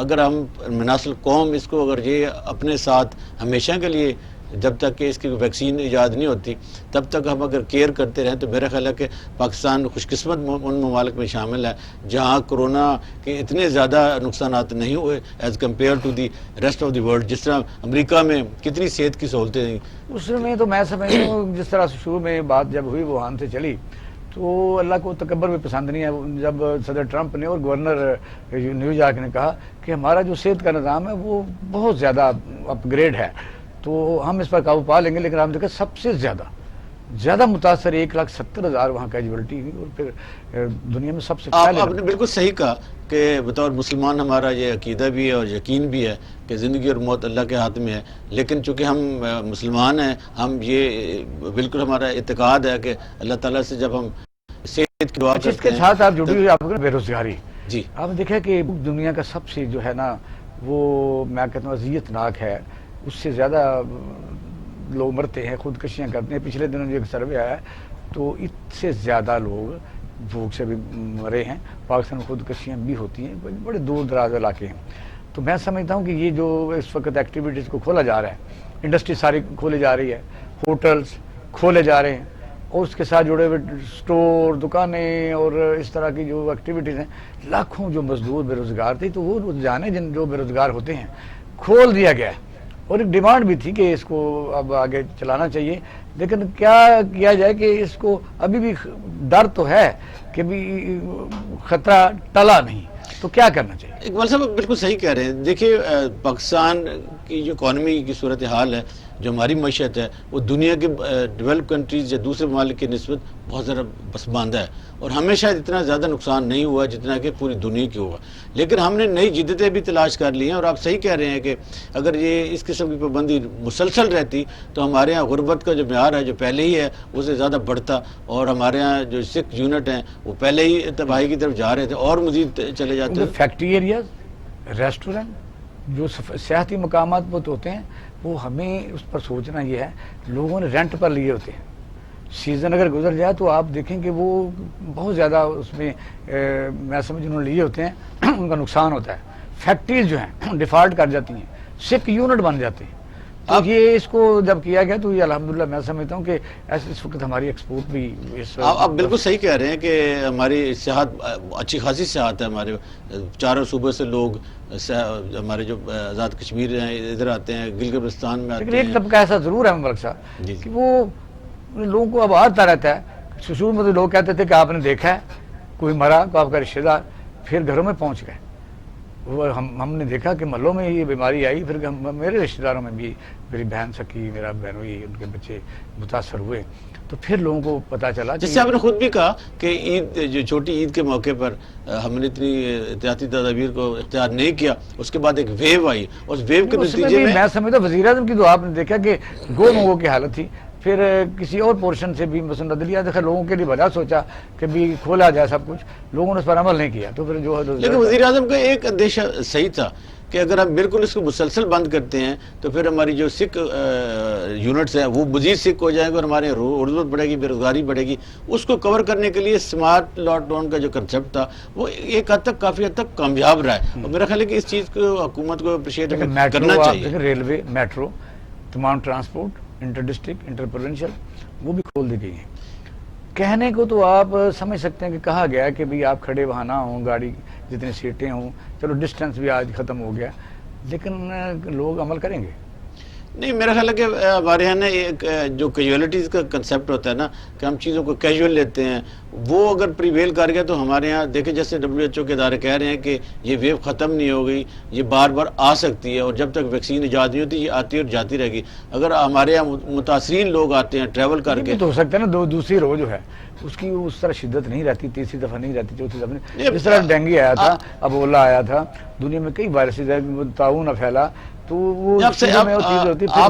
اگر ہم مناسل قوم اس کو اگر یہ اپنے ساتھ ہمیشہ کے لیے جب تک کہ اس کی ویکسین ایجاد نہیں ہوتی تب تک ہم اگر کیئر کرتے رہیں تو میرا خیال ہے کہ پاکستان خوش قسمت ان ممالک میں شامل ہے جہاں کرونا کے اتنے زیادہ نقصانات نہیں ہوئے as compare to the rest of the world. جس طرح امریکہ میں کتنی صحت کی سہولتیں تھیں, اس میں تو میں سمجھتا ہوں جس طرح سے شروع میں بات جب ہوئی ووہان سے چلی تو اللہ کو تکبر بھی پسند نہیں ہے. جب صدر ٹرمپ نے اور گورنر نیو یارک نے کہا کہ ہمارا جو صحت کا نظام ہے وہ بہت زیادہ اپ گریڈ ہے تو ہم اس پر قابو پا لیں گے, لیکن ہم دیکھیں سب سے زیادہ متاثر 1,70,000 وہاں کیجویلٹی ہوئی اور پھر دنیا میں سب سے پہلے. آپ نے بالکل صحیح کہا کہ بطور مسلمان ہمارا یہ عقیدہ بھی ہے اور یقین بھی ہے کہ زندگی اور موت اللہ کے ہاتھ میں ہے, لیکن چونکہ ہم مسلمان ہیں ہم یہ بالکل ہمارا اعتقاد ہے کہ اللہ تعالیٰ سے جب ہم صحت کی دعا کرتے ہیں. اس کے ساتھ آپ جڑی ہوئی آپ کو بے روزگاری جی آپ دیکھیں کہ دنیا کا سب سے جو ہے نا وہ میں کہتا ہوں اذیت ناک ہے, اس سے زیادہ لوگ مرتے ہیں, خودکشیاں کرتے ہیں. پچھلے دنوں جو ایک سروے آیا ہے تو اس سے زیادہ لوگ بھوک سے بھی مرے ہیں. پاکستان میں خودکشیاں بھی ہوتی ہیں, بڑے دور دراز علاقے ہیں. تو میں سمجھتا ہوں کہ یہ جو اس وقت ایکٹیویٹیز کو کھولا جا رہا ہے, انڈسٹری ساری کھولے جا رہی ہے, ہوٹلز کھولے جا رہے ہیں اور اس کے ساتھ جڑے ہوئے سٹور دکانیں اور اس طرح کی جو ایکٹیویٹیز ہیں, لاکھوں جو مزدور بے روزگار تھے تو وہ جانے جن جو بے روزگار ہوتے ہیں کھول دیا گیا ہے. اور ایک ڈیمانڈ بھی تھی کہ اس کو اب آگے چلانا چاہیے, لیکن کیا کیا جائے کہ اس کو ابھی بھی ڈر تو ہے کہ بھی خطرہ ٹلا نہیں, تو کیا کرنا چاہیے؟ اقبال صاحب بالکل صحیح کہہ رہے ہیں. دیکھیے پاکستان کی جو اکانومی کی صورتحال ہے, جو ہماری معیشت ہے وہ دنیا کے ڈیولپ کنٹریز یا دوسرے ممالک کی نسبت بہت زیادہ پسماندہ ہے اور ہمیشہ اتنا زیادہ نقصان نہیں ہوا جتنا کہ پوری دنیا کی ہوا. لیکن ہم نے نئی جدتیں بھی تلاش کر لی ہیں اور آپ صحیح کہہ رہے ہیں کہ اگر یہ اس قسم کی پابندی مسلسل رہتی تو ہمارے ہاں غربت کا جو معیار ہے جو پہلے ہی ہے اسے زیادہ بڑھتا اور ہمارے ہاں جو سکھ یونٹ ہیں وہ پہلے ہی تباہی کی طرف جا رہے تھے اور مزید چلے جاتے. فیکٹری ایریاز, ریسٹورنٹ, جو سیاحتی مقامات بہت ہوتے ہیں وہ ہمیں اس پر سوچنا یہ ہے. لوگوں نے رینٹ پر لیے ہوتے ہیں, سیزن اگر گزر جائے تو آپ دیکھیں کہ وہ بہت زیادہ اس میں میں سمجھ انہوں نے لیے ہوتے ہیں, ان کا نقصان ہوتا ہے. فیکٹریز جو ہیں ڈیفالٹ کر جاتی ہیں, سکھ یونٹ بن جاتے ہیں. تو یہ اس کو جب کیا گیا تو یہ الحمدللہ میں سمجھتا ہوں کہ ایسے اس وقت ہماری ایکسپورٹ بھی آپ بالکل صحیح کہہ رہے ہیں کہ ہماری سیاحت اچھی خاصی سیاحت ہے. ہمارے چاروں صوبے سے لوگ ہمارے جو آزاد کشمیر ہیں ادھر آتے ہیں, گلگت بلتستان میں آتے ہیں. ایک طبقہ ایسا ضرور ہے ملک صاحب کہ وہ لوگوں کو اب آتا رہتا ہے. شروع میں تو لوگ کہتے تھے کہ آپ نے دیکھا ہے کوئی مرا تو آپ کا رشتہ دار, پھر گھروں میں پہنچ گئے. وہ ہم نے دیکھا کہ محلوں میں یہ بیماری آئی, پھر میرے رشتہ داروں میں بھی میری بہن سکی, میرا بہنوئی, ان کے بچے متاثر ہوئے. تو پھر لوگوں کو پتہ چلا, جس سے آپ نے خود بھی کہا کہ عید جو چھوٹی عید کے موقع پر ہم نے اتنی احتیاطی تدابیر کو اختیار نہیں کیا, اس کے بعد ایک ویو آئی, اس ویو کے نتیجے میں سمجھتا وزیر اعظم کی تو آپ نے دیکھا کہ گو مونگوں کی حالت تھی. پھر کسی اور پورشن سے بھی مثلا عدلیہ دیکھا, لوگوں کے لیے بھلا سوچا کہ بھی کھولا جائے سب کچھ, لوگوں نے اس پر عمل نہیں کیا. تو پھر جو لیکن وزیر اعظم کا ایک اندیشہ صحیح تھا کہ اگر ہم بالکل اس کو مسلسل بند کرتے ہیں تو پھر ہماری جو سکھ یونٹس ہیں وہ مزید سکھ ہو جائیں گے اور ہمارے غربت بڑھے گی, بے روزگاری بڑھے گی. اس کو کور کرنے کے لیے اسمارٹ لاک ڈاؤن کا جو کنسیپٹ تھا وہ ایک حد تک کافی حد تک کامیاب رہا ہے, اور میرا خیال ہے کہ اس چیز کو حکومت کو اپریشیٹ کرنا چاہیے. ریلوے, میٹرو, تمام transport, inter district, inter provincial وہ بھی کھول دی گئی ہیں. کہنے کو تو آپ سمجھ سکتے ہیں کہ کہا گیا کہ بھی آپ کھڑے وہاں نہ ہوں, گاڑی جتنی سیٹیں ہوں, چلو ڈسٹنس بھی آج ختم ہو گیا, لیکن لوگ عمل کریں گے نہیں. میرا خیال ہے کہ ہمارے یہاں نا ایک جو کیجولیٹیز کا کنسیپٹ ہوتا ہے نا کہ ہم چیزوں کو کیجول لیتے ہیں, وہ اگر پریویل کر گیا تو ہمارے یہاں دیکھیں جیسے WHO کے ادارے کہہ رہے ہیں کہ یہ ویو ختم نہیں ہو گئی, یہ بار بار آ سکتی ہے, اور جب تک ویکسین ایجاد نہیں ہوتی یہ آتی اور جاتی رہے گی. اگر ہمارے یہاں متاثرین لوگ آتے ہیں ٹریول کر کے, تو ہو سکتا ہے نا دوسری رو جو ہے اس کی اس طرح شدت نہیں رہتی, تیسری دفعہ نہیں رہتی, چوتھی دفعہ نہیں. جس طرح ڈینگی آیا تھا, ابولا آیا تھا, دنیا میں کئی وائرسز ہیں, تعاون پھیلا, تو وہ آپ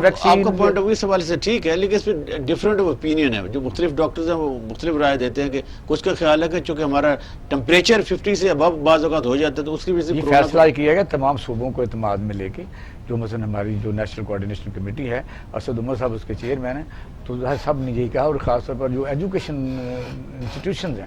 کا پوائنٹ اس حوالے سے ٹھیک ہے, لیکن اس میں ڈفرینٹ اوپینین ہے. جو مختلف ڈاکٹرز ہیں وہ مختلف رائے دیتے ہیں کہ کچھ کا خیال ہے کہ چونکہ ہمارا ٹمپریچر 50 سے ابو بعض اوقات ہو جاتا ہے تو اس کی وجہ سے فیصلہ کیا گیا تمام صوبوں کو اعتماد میں لے کے, جو مثلا ہماری جو نیشنل کوآرڈینیشن کمیٹی ہے, اسد عمر صاحب اس کے چیئرمین ہیں, تو سب نے یہی کہا. اور خاص طور پر جو ایجوکیشن انسٹیٹیوشنز ہیں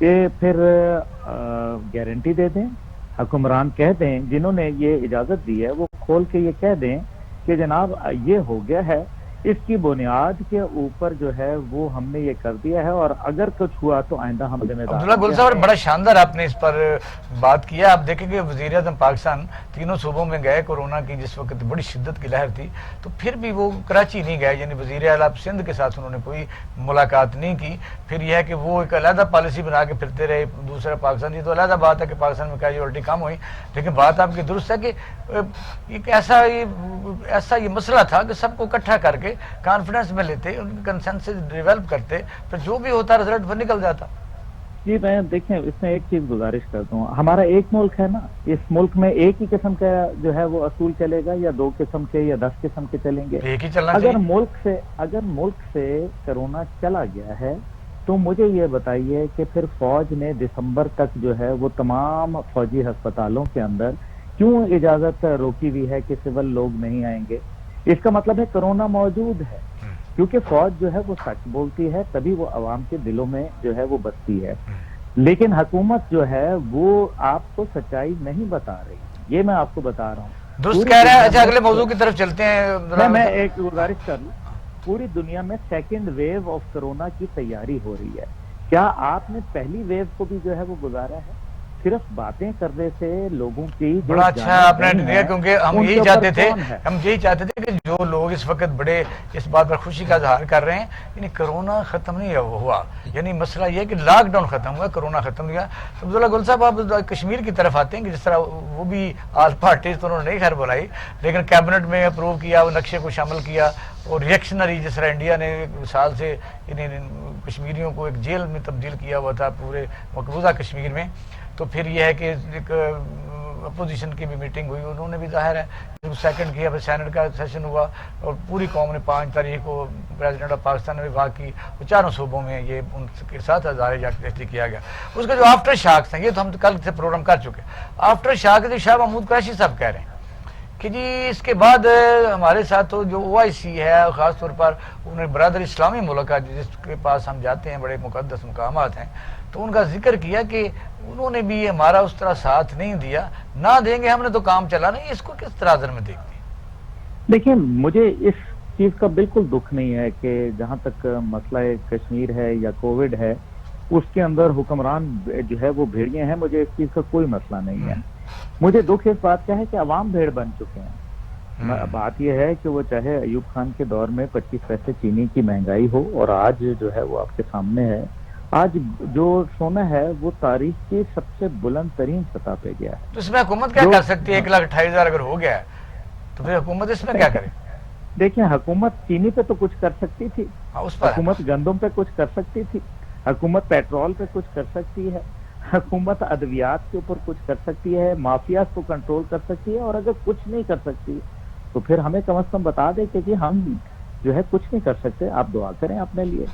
کہ پھر گارنٹی دے دیں، حکمران کہہ دیں، جنہوں نے یہ اجازت دی ہے وہ کھول کے یہ کہہ دیں کہ جناب یہ ہو گیا ہے، اس کی بنیاد کے اوپر جو ہے وہ ہم نے یہ کر دیا ہے، اور اگر کچھ ہوا تو آئندہ ہم ذمہ دار عبداللہ گل صاحب بڑا شاندار آپ نے اس پر بات کیا. آپ دیکھیں کہ وزیر اعظم پاکستان تینوں صوبوں میں گئے کورونا کی جس وقت بڑی شدت کی لہر تھی، تو پھر بھی وہ کراچی نہیں گئے، یعنی وزیر اعلیٰ سندھ کے ساتھ انہوں نے کوئی ملاقات نہیں کی. پھر یہ ہے کہ وہ ایک علیحدہ پالیسی بنا کے پھرتے رہے دوسرا پاکستان. یہ تو علیحدہ بات ہے کہ پاکستان میں کیجوالٹی کم ہوئی، لیکن بات آپ کی درست ہے کہ ایک ایسا یہ مسئلہ تھا کہ سب کو اکٹھا کر کے کانفیڈنس میں لیتے، ان کی کنسنسس ڈیولپ کرتے، پھر جو بھی ہوتا رزلٹ وہ نکل جاتا. جی میں دیکھیں اس میں ایک چیز گزارش کرتا ہوں، ہمارا ایک ملک ہے نا، اس ملک میں ایک ہی قسم کا جو ہے وہ اصول چلے گا یا 2 قسم کے یا 10 قسم کے چلیں گے؟ ایک ہی چلنا اگر ملک سے کرونا چلا گیا ہے تو مجھے یہ بتائیے کہ پھر فوج نے دسمبر تک جو ہے وہ تمام فوجی ہسپتالوں کے اندر کیوں اجازت روکی ہوئی ہے کہ سول لوگ نہیں آئیں گے؟ اس کا مطلب ہے کرونا موجود ہے، کیونکہ فوج جو ہے وہ سچ بولتی ہے تبھی وہ عوام کے دلوں میں جو ہے وہ بستی ہے. لیکن حکومت جو ہے وہ آپ کو سچائی نہیں بتا رہی، یہ میں آپ کو بتا رہا ہوں. درست کہہ رہے ہیں. اچھا اگلے موضوع کی طرف چلتے ہیں. میں ایک گزارش کر لوں، پوری دنیا میں سیکنڈ ویو آف کرونا کی تیاری ہو رہی ہے. کیا آپ نے پہلی ویو کو بھی جو ہے وہ گزارا ہے؟ صرف باتیں کرنے سے لوگوں کی بڑا اچھا آپ نے دیا، کیونکہ ہم یہی چاہتے تھے کہ جو لوگ اس وقت بڑے اس بات پر خوشی کا اظہار کر رہے ہیں، یعنی کرونا ختم نہیں ہوا، یعنی مسئلہ یہ کہ لاک ڈاؤن ختم ہوا، کرونا ختم نہیں ہوا. تو عبداللہ گل صاحب آپ کشمیر کی طرف آتے ہیں کہ جس طرح وہ بھی آل پارٹیز تو انہوں نے نہیں خیر بلائی، لیکن کیبنٹ میں اپروو کیا، وہ نقشے کو شامل کیا، اور ریئیکشنری جس طرح انڈیا نے سال سے کشمیریوں کو ایک جیل میں تبدیل کیا ہوا تھا پورے مقبوضہ کشمیر میں. تو پھر یہ ہے کہ ایک اپوزیشن کی بھی میٹنگ ہوئی، انہوں نے بھی ظاہر ہے سیکنڈ کیا، پھر سینٹ کا سیشن ہوا، اور پوری قوم نے 5 تاریخ کو پریزیڈنٹ آف پاکستان نے بھی بات کی، وہ چاروں صوبوں میں یہ ان کے ساتھ ہزارے جاتی کیا گیا. اس کا جو آفٹر شاکس ہیں، یہ تو ہم کل سے پروگرام کر چکے. آفٹر شاک جو شاہ محمود قریشی صاحب کہہ رہے ہیں کہ جی اس کے بعد ہمارے ساتھ تو جو OIC ہے، خاص طور پر انہیں برادر اسلامی ملک ہے جس کے پاس ہم جاتے ہیں، بڑے مقدس مقامات ہیں، تو ان کا ذکر کیا کہ انہوں نے بھی ہمارا اس طرح ساتھ نہیں دیا، نہ دیں گے، ہم نے تو کام چلا نہیں. اس کو کس طرح نظر میں دیکھتے ہیں؟ دیکھیں مجھے اس چیز کا بالکل دکھ نہیں ہے کہ جہاں تک مسئلہ کشمیر ہے یا کووڈ ہے اس کے اندر حکمران جو ہے وہ بھیڑیے ہیں، مجھے اس چیز کا کوئی مسئلہ نہیں ہے. مجھے دکھ اس بات کا ہے کہ عوام بھیڑ بن چکے ہیں. بات یہ ہے کہ وہ چاہے ایوب خان کے دور میں 25 پیسے چینی کی مہنگائی ہو، اور آج جو ہے وہ آپ کے سامنے ہے، آج جو سونا ہے وہ تاریخ کی سب سے بلند ترین سطح پہ گیا ہے. تو اس میں حکومت کیا کر سکتی ہے؟ 1,28,000 اگر ہو گیا ہے تو پھر حکومت اس میں کیا کرے؟ دیکھیں حکومت چینی پہ تو کچھ کر سکتی تھی، حکومت گندم پہ کچھ کر سکتی تھی، حکومت پیٹرول پہ کچھ کر سکتی ہے، حکومت ادویات کے اوپر کچھ کر سکتی ہے، مافیا کو کنٹرول کر سکتی ہے. اور اگر کچھ نہیں کر سکتی تو پھر ہمیں کم از کم بتا دے کہ جی ہم جو ہے کچھ نہیں کر سکتے، آپ دعا کریں اپنے لیے.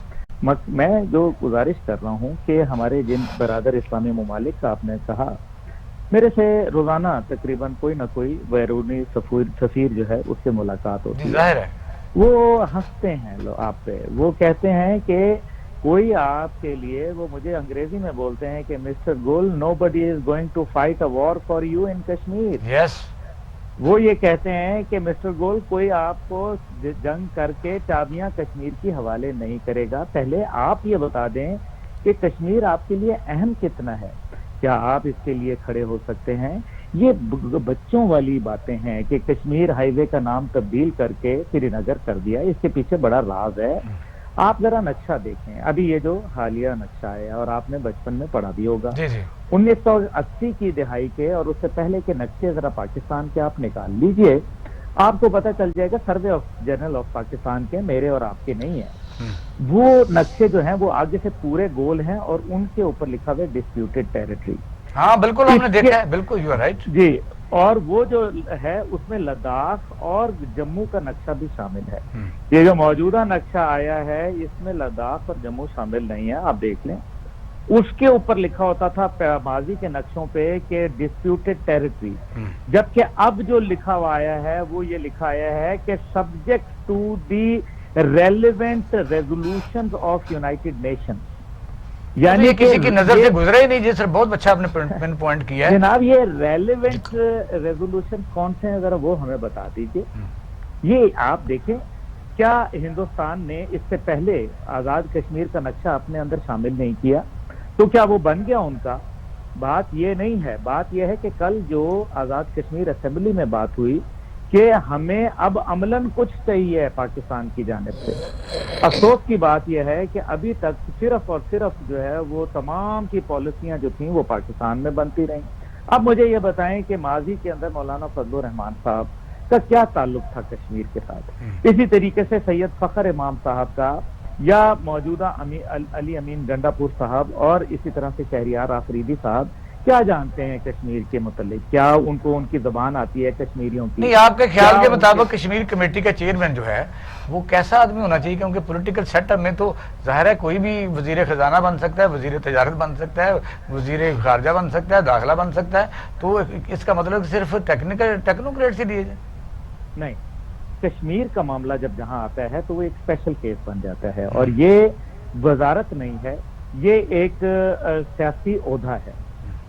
میں جو گزارش کر رہا ہوں کہ ہمارے جن برادر اسلامی ممالک کا آپ نے کہا، میرے سے روزانہ تقریباً کوئی نہ کوئی بیرونی سفیر جو ہے اس سے ملاقات ہوتی ہے. وہ ہنستے ہیں آپ پہ، وہ کہتے ہیں کہ کوئی آپ کے لیے، وہ مجھے انگریزی میں بولتے ہیں کہ mister Gul nobody is going to fight a war for you in Kashmir. وہ یہ کہتے ہیں کہ مسٹر گول کوئی آپ کو جنگ کر کے چابیاں کشمیر کی حوالے نہیں کرے گا، پہلے آپ یہ بتا دیں کہ کشمیر آپ کے لیے اہم کتنا ہے، کیا آپ اس کے لیے کھڑے ہو سکتے ہیں؟ یہ بچوں والی باتیں ہیں کہ کشمیر ہائی وے کا نام تبدیل کر کے سری نگر کر دیا، اس کے پیچھے بڑا راز ہے. آپ ذرا نقشہ دیکھیں، ابھی یہ جو حالیہ نقشہ ہے، اور آپ نے بچپن میں پڑھا بھی ہوگا، 1980 کی دہائی کے اور اس سے پہلے کے نقشے ذرا پاکستان کے آپ نکال لیجئے، آپ کو پتہ چل جائے گا survey of general of Pakistan کے، میرے اور آپ کے نہیں ہیں. وہ نقشے جو ہیں وہ آگے سے پورے گول ہیں اور ان کے اوپر لکھا ہوا ہے ڈسپیوٹڈ ٹیریٹری. ہاں بالکل ہم نے دیکھا ہے، بالکل یو آر رائٹ جی. اور وہ جو ہے اس میں لداخ اور جموں کا نقشہ بھی شامل ہے. یہ جو موجودہ نقشہ آیا ہے اس میں لداخ اور جموں شامل نہیں ہے، آپ دیکھ لیں. اس کے اوپر لکھا ہوتا تھا ماضی کے نقشوں پہ کہ ڈسپیوٹڈ ٹیریٹری، جبکہ اب جو لکھا ہوا آیا ہے وہ یہ لکھا آیا ہے کہ subject to the relevant resolutions of United Nations. یعنی کسی کی نظر سے گزرا ہی نہیں. جی سر بہت اچھا آپ نے پن پوائنٹ کیا ہے. جناب یہ ریلیونٹ ریزولوشن کون سے ہیں ذرا وہ ہمیں بتا دیجئے. یہ آپ دیکھیں کیا ہندوستان نے اس سے پہلے آزاد کشمیر کا نقشہ اپنے اندر شامل نہیں کیا تو کیا وہ بن گیا ان کا؟ بات یہ نہیں ہے. بات یہ ہے کہ کل جو آزاد کشمیر اسمبلی میں بات ہوئی کہ ہمیں اب عملاً کچھ چاہیے ہے پاکستان کی جانب سے. افسوس کی بات یہ ہے کہ ابھی تک صرف اور صرف جو ہے وہ تمام کی پالیسیاں جو تھیں وہ پاکستان میں بنتی رہیں. اب مجھے یہ بتائیں کہ ماضی کے اندر مولانا فضل الرحمان صاحب کا کیا تعلق تھا کشمیر کے ساتھ؟ اسی طریقے سے سید فخر امام صاحب کا یا موجودہ علی امین گنڈا پور صاحب اور اسی طرح سے شہریار آفریدی صاحب کیا جانتے ہیں کشمیر کے متعلق؟ کیا ان کو ان کی زبان آتی ہے کشمیریوں کی؟ نہیں آپ کے خیال کے مطابق کشمیر کمیٹی کا چیئرمین جو ہے وہ کیسا آدمی ہونا چاہیے؟ کیونکہ پولیٹیکل سیٹ اپ میں تو ظاہر ہے کوئی بھی وزیر خزانہ بن سکتا ہے, وزیر تجارت بن سکتا ہے, وزیر خارجہ بن سکتا ہے, داخلہ بن سکتا ہے. تو اس کا مطلب صرف ٹیکنوکریٹ سے دیے جائے؟ نہیں, کشمیر کا معاملہ جب جہاں آتا ہے تو وہ ایک اسپیشل کیس بن جاتا ہے اور یہ وزارت نہیں ہے, یہ ایک سیاسی عہدہ ہے.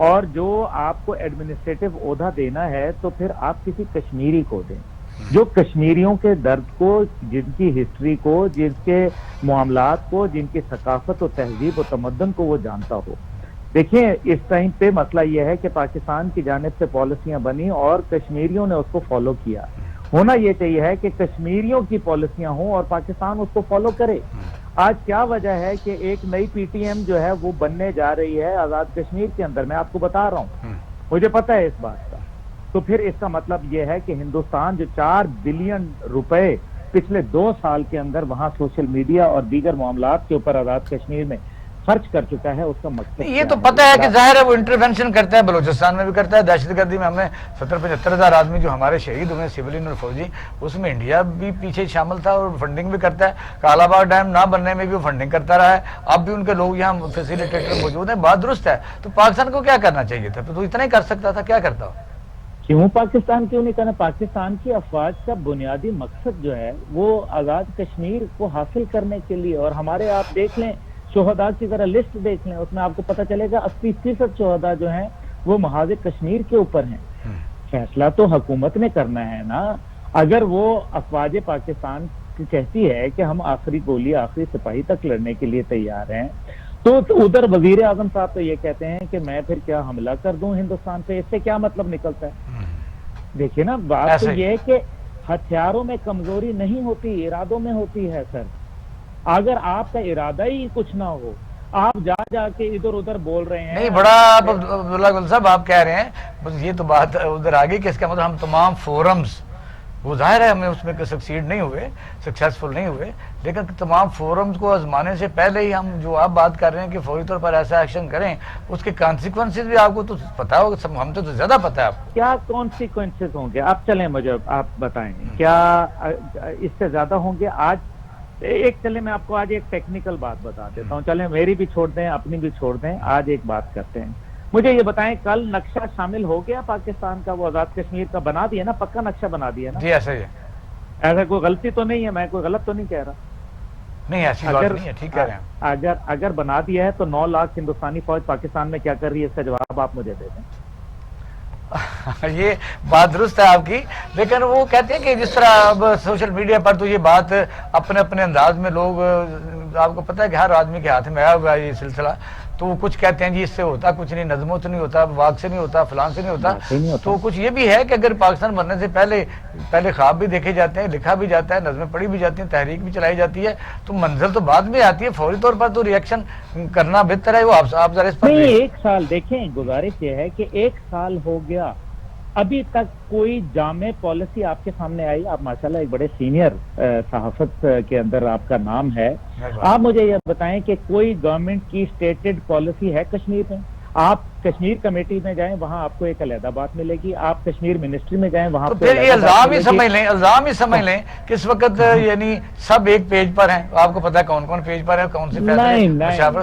اور جو آپ کو ایڈمنسٹریٹو عہدہ دینا ہے تو پھر آپ کسی کشمیری کو دیں جو کشمیریوں کے درد کو, جن کی ہسٹری کو, جن کے معاملات کو, جن کی ثقافت و تہذیب و تمدن کو وہ جانتا ہو. دیکھیں اس ٹائم پہ مسئلہ یہ ہے کہ پاکستان کی جانب سے پالیسیاں بنی اور کشمیریوں نے اس کو فالو کیا. ہونا یہ چاہیے ہے کہ کشمیریوں کی پالیسیاں ہوں اور پاکستان اس کو فالو کرے. آج کیا وجہ ہے کہ ایک نئی پی ٹی ایم جو ہے وہ بننے جا رہی ہے آزاد کشمیر کے اندر؟ میں آپ کو بتا رہا ہوں, مجھے پتہ ہے اس بات کا. تو پھر اس کا مطلب یہ ہے کہ ہندوستان جو 4 بلین روپے پچھلے 2 سال کے اندر وہاں سوشل میڈیا اور دیگر معاملات کے اوپر آزاد کشمیر میں خرچ کر چکا ہے, اس کا مقصد یہ تو پتہ ہے کہ ظاہر ہے وہ انٹرونشن کرتا ہے, بلوچستان میں بھی کرتا ہے. دہشت گردی میں ہم نے 70-75 ہزار آدمی جو ہمارے شہید ہوئے سولین اور فوجی, اس میں انڈیا بھی پیچھے شامل تھا اور فنڈنگ بھی کرتا ہے. کالا باغ ڈیم نہ بننے میں بھی وہ فنڈنگ کرتا رہا ہے. اب بھی ان کے لوگ یہاں فیسیلیٹیٹر موجود ہیں. بات درست ہے. تو پاکستان کو کیا کرنا چاہیے تھا؟ تو اتنا ہی کر سکتا تھا, کیا کرتا ہو؟ کیوں پاکستان کیوں نہیں کرنا؟ پاکستان کی افواج کا بنیادی مقصد جو ہے وہ آزاد کشمیر کو حاصل کرنے کے لیے, اور ہمارے آپ دیکھ لیں شہداء کی ذرا لسٹ دیکھ لیں, اس میں آپ کو پتہ چلے گا 80% شہداء جو ہیں وہ محاذ کشمیر کے اوپر ہیں. فیصلہ تو حکومت نے کرنا ہے نا. اگر وہ افواج پاکستان کی کہتی ہے کہ ہم آخری گولی آخری سپاہی تک لڑنے کے لیے تیار ہیں, تو ادھر وزیر اعظم صاحب تو یہ کہتے ہیں کہ میں پھر کیا حملہ کر دوں ہندوستان پہ. اس سے کیا مطلب نکلتا ہے؟ دیکھیے نا, بات تو یہ ہے کہ ہتھیاروں میں کمزوری نہیں ہوتی, ارادوں میں ہوتی ہے سر. اگر آپ کا ارادہ ہی کچھ نہ ہو, آپ جا کے ادھر ادھر بول رہے ہیں. نہیں بڑا عبداللہ گل صاحب آپ کہہ رہے ہیں, بس یہ تو بات ادھر آگئی کہ اس کا مطلب ہم تمام فورمز, وہ ظاہر ہے ہمیں اس میں سکسیڈ نہیں ہوئے, سکسیسفل نہیں ہوئے, لیکن تمام فورمز کو آزمانے سے پہلے ہی ہم جو آپ بات کر رہے ہیں کہ فوری طور پر ایسا ایکشن کریں, اس کے کانسیکوینسز بھی آپ کو تو پتا ہوگا, ہم تو زیادہ پتا ہے. آپ کیا کانسیکوینسز ہوں گے؟ آپ چلیں مجھے آپ بتائیں کیا اس سے زیادہ ہوں گے؟ آج ایک چلیں میں آپ کو آج ایک ٹیکنیکل بات بتا دیتا ہوں. چلیں میری بھی چھوڑ دیں, اپنی بھی چھوڑ دیں. آج ایک بات کرتے ہیں. مجھے یہ بتائیں کل نقشہ شامل ہو گیا پاکستان کا؟ وہ آزاد کشمیر کا بنا دیا نا, پکا نقشہ بنا دیا نا؟ جی ایسا ہی ہے. ایسا کوئی غلطی تو نہیں ہے؟ میں کوئی غلط تو نہیں کہہ رہا؟ نہیں ایسی بات نہیں ہے, ٹھیک کہہ رہے ہیں. اگر بنا دیا ہے تو 9 لاکھ ہندوستانی فوج پاکستان میں کیا کر رہی ہے؟ اس کا جواب آپ مجھے دے دیں. یہ بات درست ہے آپ کی, لیکن وہ کہتے ہیں کہ جس طرح اب سوشل میڈیا پر تو یہ بات اپنے اپنے انداز میں لوگ, آپ کو پتہ ہے کہ ہر آدمی کے ہاتھ میں آیا ہوا ہے یہ سلسلہ, تو وہ کچھ کہتے ہیں جی اس سے ہوتا کچھ نہیں, نظموں سے نہیں ہوتا, واق سے نہیں ہوتا, فلان سے نہیں ہوتا. تو کچھ یہ بھی ہے کہ اگر پاکستان بننے سے پہلے خواب بھی دیکھے جاتے ہیں, لکھا بھی جاتا ہے, نظمیں پڑھی بھی جاتی ہیں, تحریک بھی چلائی جاتی ہے, تو منزل تو بعد میں آتی ہے. فوری طور پر تو ریئیکشن کرنا بہتر ہے. وہ آپ ذرا اس پر نہیں, 1 سال دیکھیں, گزارش یہ ہے کہ 1 سال ہو گیا, ابھی تک کوئی جامع پالیسی آپ کے سامنے آئی؟ آپ ماشاءاللہ ایک بڑے سینئر صحافت کے اندر آپ کا نام ہے, آپ مجھے یہ بتائیں کہ کوئی گورنمنٹ کی اسٹیٹڈ پالیسی ہے کشمیر میں؟ آپ کشمیر کمیٹی میں جائیں, وہاں آپ کو ایک علیحدہ بات ملے گی. آپ کشمیر منسٹری میں جائیں, وہاں پھر یہ الزام ہی سمجھ لیں کہ اس وقت یعنی سب ایک پیج پر ہیں. آپ کو پتا ہے کون کون پیج پر ہے, کون سے نہیں.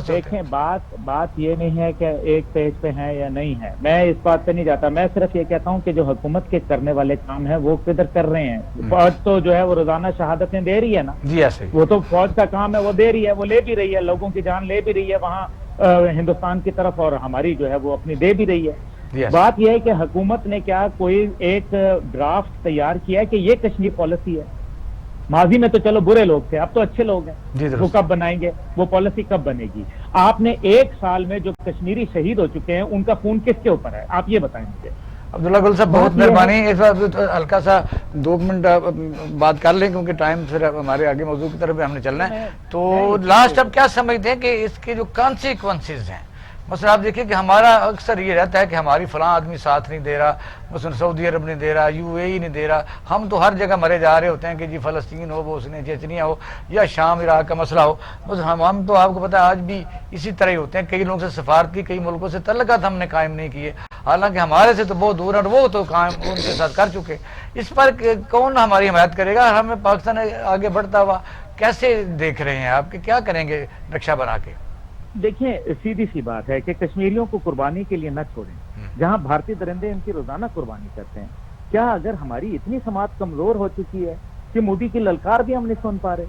دیکھیں بات یہ نہیں ہے کہ ایک پیج پہ ہیں یا نہیں ہے, میں اس بات پہ نہیں جاتا. میں صرف یہ کہتا ہوں کہ جو حکومت کے کرنے والے کام ہیں وہ کدھر کر رہے ہیں. فوج تو جو ہے وہ روزانہ شہادتیں دے رہی ہے نا. جی ایسے وہ تو فوج کا کام ہے, وہ دے رہی ہے, وہ لے بھی رہی ہے, لوگوں کی جان لے بھی رہی ہے. وہاں ہندوستان کی طرف اور ہماری جو ہے وہ اپنی دے بھی رہی ہے. Yes. بات یہ ہے کہ حکومت نے کیا کوئی ایک ڈرافٹ تیار کیا ہے کہ یہ کشمیر پالیسی ہے؟ ماضی میں تو چلو برے لوگ تھے، اب تو اچھے لوگ ہیں. جی درست. وہ کب بنائیں گے؟ وہ پالیسی کب بنے گی؟ آپ نے 1 سال میں جو کشمیری شہید ہو چکے ہیں ان کا خون کس کے اوپر ہے؟ آپ یہ بتائیں مجھے. عبداللہ گل صاحب بہت مہربانی. اس وقت ہلکا سا 2 منٹ بات کر لیں کیونکہ ٹائم پھر ہمارے آگے موضوع کی طرف بھی ہم نے چلنا ہے. تو لاسٹ اب کیا سمجھتے ہیں کہ اس کے جو کانسیکوینسز ہیں، مثلا آپ دیکھیں کہ ہمارا اکثر یہ رہتا ہے کہ ہماری فلاں آدمی ساتھ نہیں دے رہا، مثلا سعودی عرب نہیں دے رہا، UAE نہیں دے رہا، ہم تو ہر جگہ مرے جا رہے ہوتے ہیں کہ جی فلسطین ہو، بوسنیا چیچنیا ہو، یا شام عراق کا مسئلہ ہو. بس ہم تو آپ کو پتہ ہے آج بھی اسی طرح ہی ہوتے ہیں. کئی لوگوں سے سفارتی کئی ملکوں سے تعلقات ہم نے قائم نہیں کیے، حالانکہ ہمارے سے تو بہت دور ہیں، وہ تو قائم ان کے ساتھ کر چکے. اس پر کون ہماری حمایت کرے گا؟ ہمیں پاکستان آگے بڑھتا ہوا کیسے دیکھ رہے ہیں آپ کہ کیا کریں گے نقشہ بنا کے؟ دیکھیں سیدھی سی بات ہے کہ کشمیریوں کو قربانی کے لیے نہ چھوڑیں جہاں بھارتی درندے ان کی روزانہ قربانی کرتے ہیں. کیا اگر ہماری اتنی سماعت کمزور ہو چکی ہے کہ مودی کی للکار بھی ہم نہیں سن پا رہے؟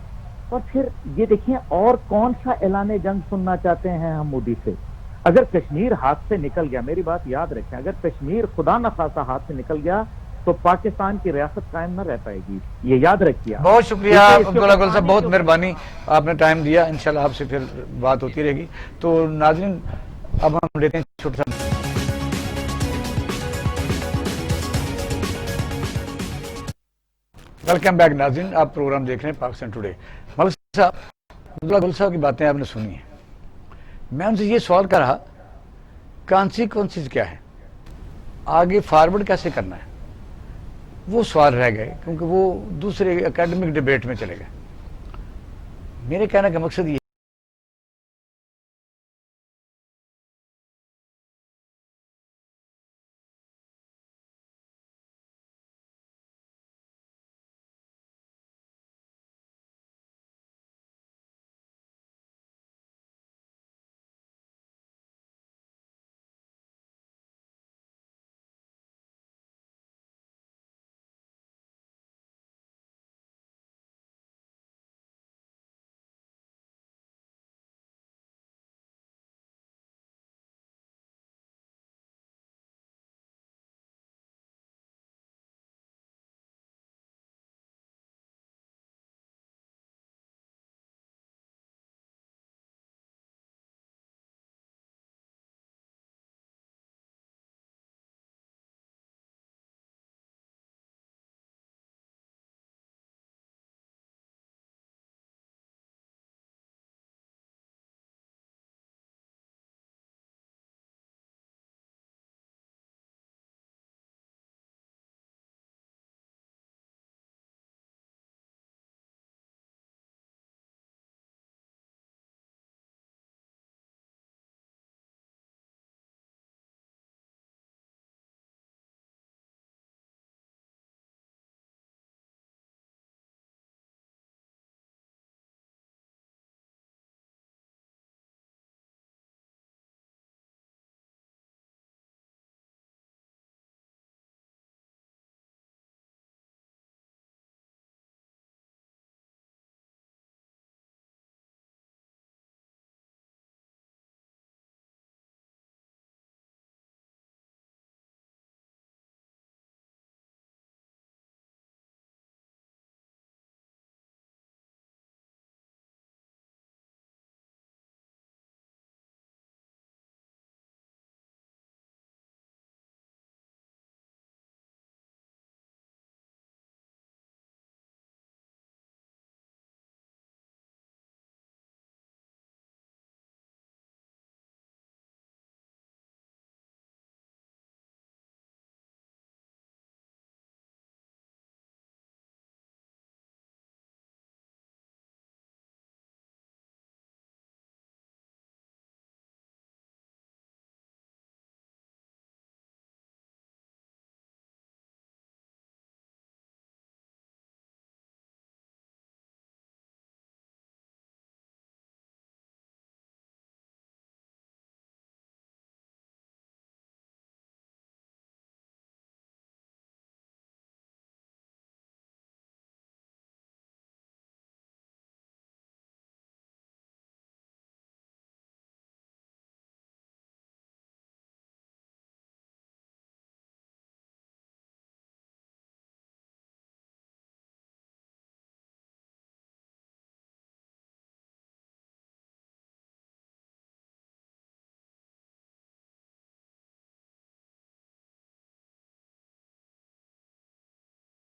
اور پھر یہ دیکھیں اور کون سا اعلان جنگ سننا چاہتے ہیں ہم مودی سے؟ اگر کشمیر ہاتھ سے نکل گیا، میری بات یاد رکھیں، اگر کشمیر خدا نخواستہ ہاتھ سے نکل گیا تو پاکستان کی ریاست قائم نہ رہ پائے گی، یہ یاد رکھیے. بہت شکریہ عبداللہ گل صاحب، بہت مہربانی، آپ نے ٹائم دیا. انشاءاللہ آپ سے پھر بات ہوتی رہے گی. تو ناظرین اب ہم لیتے ہیں چھوٹا سا ویلکم بیک. ناظرین آپ پروگرام دیکھ رہے ہیں پاکستان ٹوڈے. ملک صاحب، عبداللہ گل صاحب کی باتیں آپ نے سنی ہیں. میں ان سے یہ سوال کر رہا کانسیکوینسز کیا ہے، آگے فارورڈ کیسے کرنا ہے. وہ سوال رہ گئے کیونکہ وہ دوسرے اکیڈمک ڈیبیٹ میں چلے گئے. میرے کہنے کا مقصد یہ